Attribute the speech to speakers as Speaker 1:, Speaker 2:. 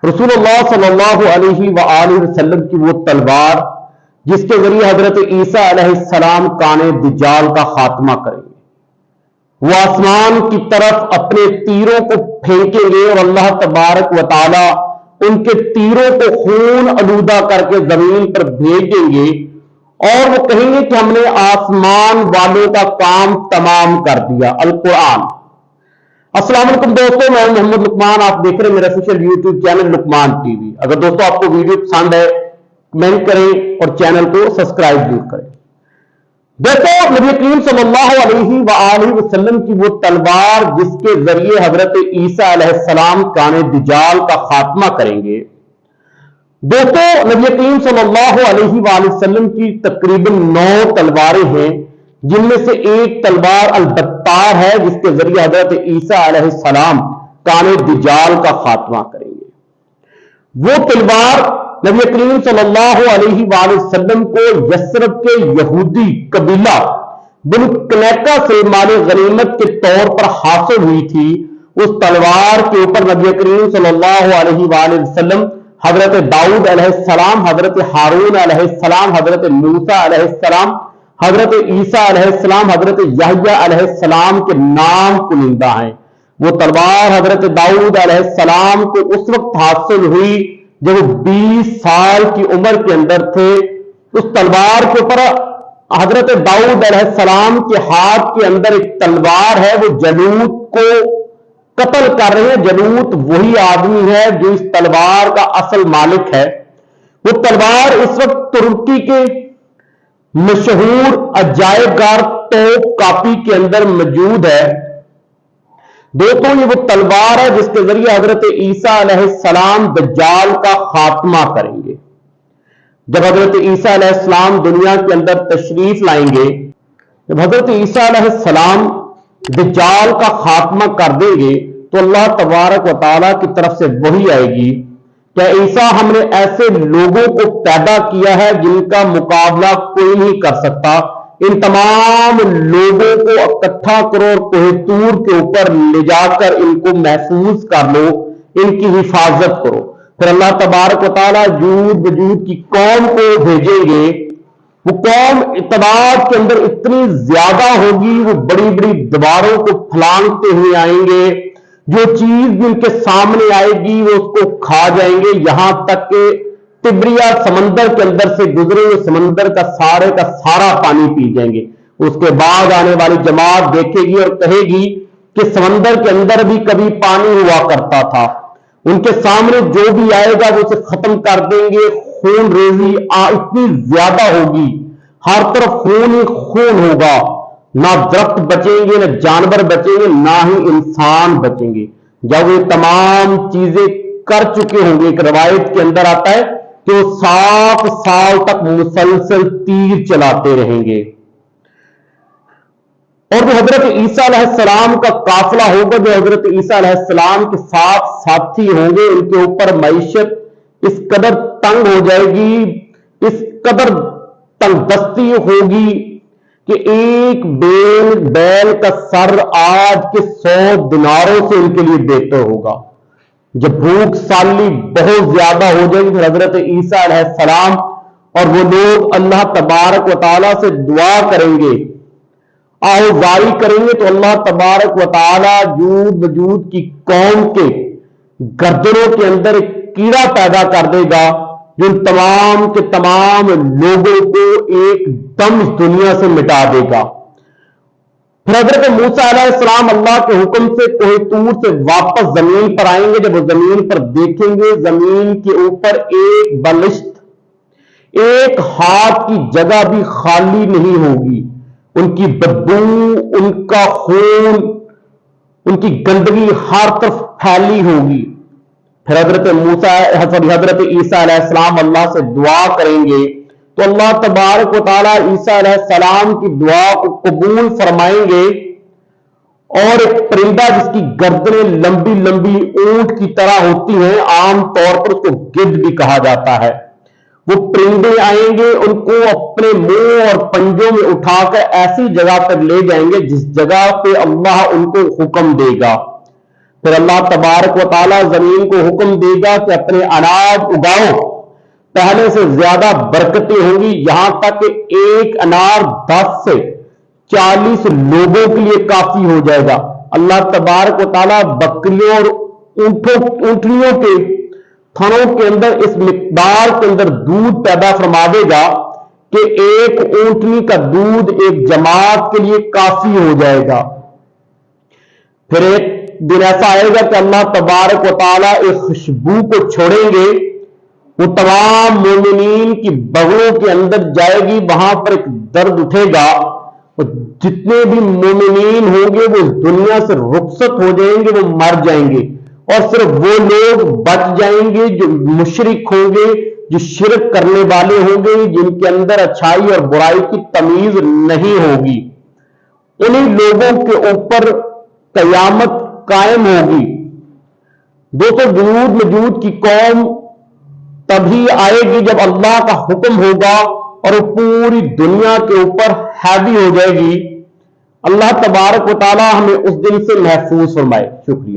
Speaker 1: रसूलुल्लाह सल्लल्लाहु अलैहि वसल्लम की वो तलवार जिसके जरिए हजरत ईसा अलैहिस्सलाम काने दज्जाल का खात्मा करेंगे। वो आसमान की तरफ अपने तीरों को फेंकेंगे और अल्लाह तबारक व तआला उनके तीरों को खून आलूदा करके जमीन पर भेज देंगे और वो कहेंगे कि हमने आसमान वालों का काम तमाम कर दिया। अल कुरान। अस्सलाम वालेकुम दोस्तों, मैं मोहम्मद लुकमान, आप देख रहे हैं मेरा official YouTube channel Luqman TV. अगर दोस्तों आपको वीडियो पसंद है कमेंट करें और चैनल को सब्सक्राइब जरूर करें। दोस्तों, नबी करीम सल्लल्लाहु अलैहि वसल्लम की वो तलवार जिसके जरिए हजरत ईसा अलैहिस्सलाम काने दज्जाल का खात्मा करेंगे। दोस्तों, नबी करीम सल्लल्लाहु अलैहि वसल्लम की तकरीबन 9 तलवारें हैं, जिनमें से एक तलवार अल-बत्तार है जिसके जरिए हजरत ईसा अलैहिस्सलाम काने दज्जाल का खात्मा करेंगे। वो तलवार नबी करीम सल्लल्लाहु अलैहि वसल्लम को यस्रब के यहूदी कबीला बनु कनैका से माल गनीमत के तौर पर हासिल हुई थी। उस तलवार के ऊपर नबी करीम सल्लल्लाहु अलैहि वसल्लम, हजरत दाऊद अलैहिस्सलाम, हजरत हारून अलैहिस्सलाम, हजरत मूसा अलैहिस्सलाम, हजरत ईसा अलैहिस्सलाम, हजरत यहया अलैहिस्सलाम के नाम कुनिंदा हैं। वो तलवार हजरत दाऊद अलैहिस्सलाम को उस वक्त हासिल हुई जब वो 20 साल की उम्र के अंदर थे। उस तलवार के ऊपर हजरत दाऊद अलैहिस्सलाम के हाथ के अंदर एक तलवार है, वो जलूत को कत्ल कर रहे हैं। जलूत वही आदमी है जो इस तलवार का असल मालिक है। वो तलवार इस वक्त तुर्की के मशहूर अजायबगार तोप कापी के अंदर मौजूद है। दोस्तों, ये वो तलवार है जिसके जरिए हजरत ईसा अलैहिस्सलाम दज्जाल का खात्मा करेंगे। जब हजरत ईसा अलैहिस्सलाम दुनिया के अंदर तशरीफ लाएंगे, जब हजरत ईसा अलैहिस्सलाम दज्जाल का खात्मा कर देंगे तो अल्लाह तबारक व तआला की तरफ से वही आएगी, क्या ईसा हमने ऐसे लोगों को पैदा किया है जिनका मुकाबला कोई नहीं कर सकता। इन तमाम लोगों को इकट्ठा करो और कोहितूर के ऊपर ले जाकर इनको महफूज कर लो, इनकी हिफाजत करो। फिर अल्लाह तबारक व तआला जूद वजूद की कौम को भेजेंगे। वो कौम इत्तेदाद के अंदर इतनी ज्यादा होगी, वो बड़ी बड़ी दीवारों को फलांगते हुए आएंगे। जो चीज उनके सामने आएगी वो उसको खा जाएंगे, यहां तक कि तिब्रिया समंदर के अंदर से गुजरे हुए समंदर का सारा पानी पी जाएंगे। उसके बाद आने वाली जमात देखेगी और कहेगी कि समंदर के अंदर भी कभी पानी हुआ करता था। उनके सामने जो भी आएगा वो उसे खत्म कर देंगे। खून रेजी इतनी ज्यादा होगी, हर तरफ खून ही खून होगा। ना दरख्त बचेंगे, ना जानवर बचेंगे, ना ही इंसान बचेंगे। जब ये तमाम चीजें कर चुके होंगे, एक रवायत के अंदर आता है कि वो 7 साल तक मुसलसल तीर चलाते रहेंगे। और जो हजरत ईसा अलैहिस्सलाम का काफिला होगा, जो हजरत ईसा अलैहिस्सलाम के साथ साथी होंगे, उनके ऊपर मईशत इस कदर तंग हो जाएगी, इस कदर तंगदस्ती होगी कि एक बैल का सर आज के 100 दिनारों से उनके लिए बेहतर होगा। जब भूख साली बहुत ज्यादा हो जाएगी फिर हजरत ईसा अलैहिस्सलाम और वो लोग अल्लाह तबारक व तआला से दुआ करेंगे, आहुजारी करेंगे, तो अल्लाह तबारक व तआला जूद वजूद की कौम के गर्दनों के अंदर एक कीड़ा पैदा कर देगा जो तमाम के तमाम लोगों को एकदम इस दुनिया से मिटा देगा। फिर हजरत मूसा अलैहिस्सलाम अल्लाह के हुक्म से कोहितूर से वापस जमीन पर आएंगे। जब वो जमीन पर देखेंगे, जमीन के ऊपर एक बलिश्त, एक हाथ की जगह भी खाली नहीं होगी। उनकी बदबू, उनका खून, उनकी गंदगी हर तरफ फैली होगी। फिर हजरत ईसा अलैहिस्सलाम अल्लाह से दुआ करेंगे तो अल्लाह तबारक व तआला ईसा अलैहिस्सलाम की दुआ को कबूल फरमाएंगे और एक परिंदा जिसकी गर्दनें लंबी लंबी ऊंट की तरह होती हैं, आम तौर पर उसको गिद्ध भी कहा जाता है, वो परिंदे आएंगे, उनको अपने मुंह और पंजों में उठाकर ऐसी जगह पर ले जाएंगे जिस जगह पे अल्लाह उनको हुक्म देगा। پھر اللہ تبارک و تعالیٰ زمین کو حکم دے گا کہ اپنے اناج اگاؤ، پہلے سے زیادہ برکتیں ہوں گی، یہاں تک کہ ایک انار 10 سے 40 لوگوں کے لیے کافی ہو جائے گا۔ اللہ تبارک و تعالیٰ بکریوں اور اونٹنیوں کے تھنوں کے اندر اس مقدار کے اندر دودھ پیدا فرما دے گا کہ ایک اونٹنی کا دودھ ایک جماعت کے لیے کافی ہو جائے گا۔ پھر ایک دن ایسا آئے گا کہ اللہ تبارک و تعالیٰ ایک خوشبو کو چھوڑیں گے، وہ تمام مومنین کی بغلوں کے اندر جائے گی، وہاں پر ایک درد اٹھے گا، جتنے بھی مومنین ہوں گے وہ دنیا سے رخصت ہو جائیں گے، وہ مر جائیں گے، اور صرف وہ لوگ بچ جائیں گے جو مشرک ہوں گے، جو شرک کرنے والے ہوں گے، جن کے اندر اچھائی اور برائی کی تمیز نہیں ہوگی۔ انہی لوگوں کے اوپر قیامت قائم ہوگی۔ دوستو، جنود مجود کی قوم تبھی آئے گی جب اللہ کا حکم ہوگا اور وہ پوری دنیا کے اوپر ہیوی ہو جائے گی۔ اللہ تبارک و تعالی ہمیں اس دن سے محفوظ فرمائے۔ شکریہ۔